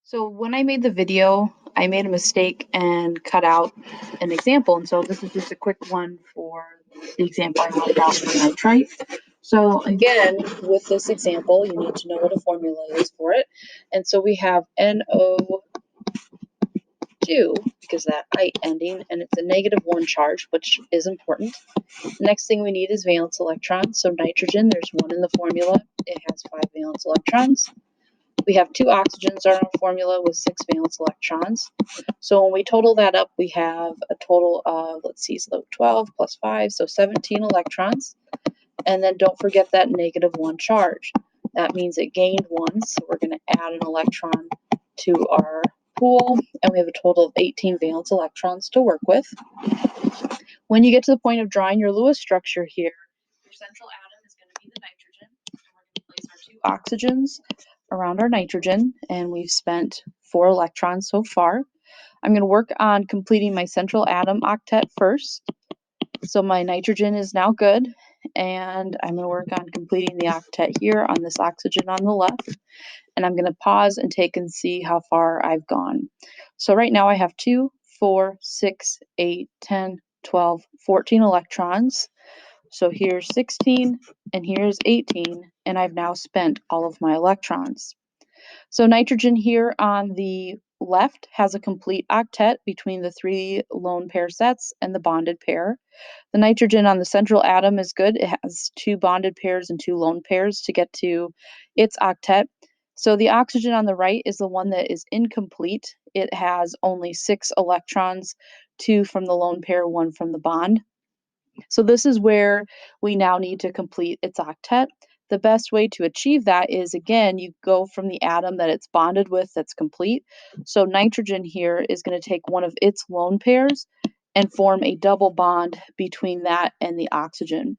So when I made the video, I made a mistake and cut out an example. And so this is just a quick one for the example I wrote out for nitrite. So again, with this example, you need to know what a formula is for it. And so we have NO2 because that ite ending, and it's a -1 charge, which is important. The next thing we need is valence electrons. So nitrogen, there's one in the formula. It has 5 valence electrons. We have 2 oxygens on our formula with 6 valence electrons. So when we total that up, we have a total of, let's see, so 12 plus 5, so 17 electrons. And then don't forget that -1 charge. That means it gained 1, so we're going to add an electron to our pool, and we have a total of 18 valence electrons to work with. When you get to the point of drawing your Lewis structure here, your central atom is going to be the nitrogen, and we're going to place our 2 oxygens around our nitrogen, and we've spent 4 electrons so far. I'm going to work on completing my central atom octet first. So my nitrogen is now good, and I'm going to work on completing the octet here on this oxygen on the left. And I'm going to pause and take and see how far I've gone. So right now I have 2, 4, 6, 8, 10, 12, 14 electrons. So here's 16 and here's 18, and I've now spent all of my electrons. So nitrogen here on the left has a complete octet between the 3 lone pair sets and the bonded pair. The nitrogen on the central atom is good. It has 2 bonded pairs and 2 lone pairs to get to its octet. So the oxygen on the right is the one that is incomplete. It has only 6 electrons, 2 from the lone pair, 1 from the bond. So this is where we now need to complete its octet. The best way to achieve that is, again, you go from the atom that it's bonded with that's complete. So nitrogen here is going to take one of its lone pairs and form a double bond between that and the oxygen.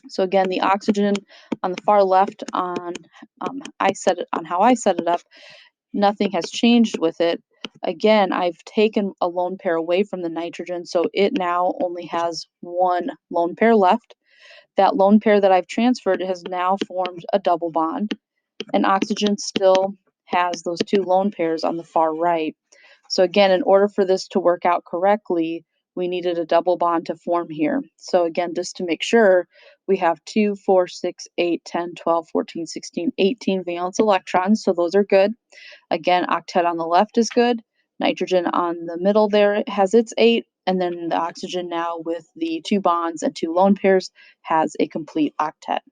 So again, the oxygen on the far left on how I set it up, nothing has changed with it. Again, I've taken a lone pair away from the nitrogen, so it now only has 1 lone pair left. That lone pair that I've transferred has now formed a double bond, and oxygen still has those 2 lone pairs on the far right. So again, in order for this to work out correctly, we needed a double bond to form here. So again, just to make sure, we have 2, 4, 6, 8, 10, 12, 14, 16, 18 valence electrons, so those are good. Again, octet on the left is good. Nitrogen on the middle there has its 8, and then the oxygen now with the 2 bonds and 2 lone pairs has a complete octet.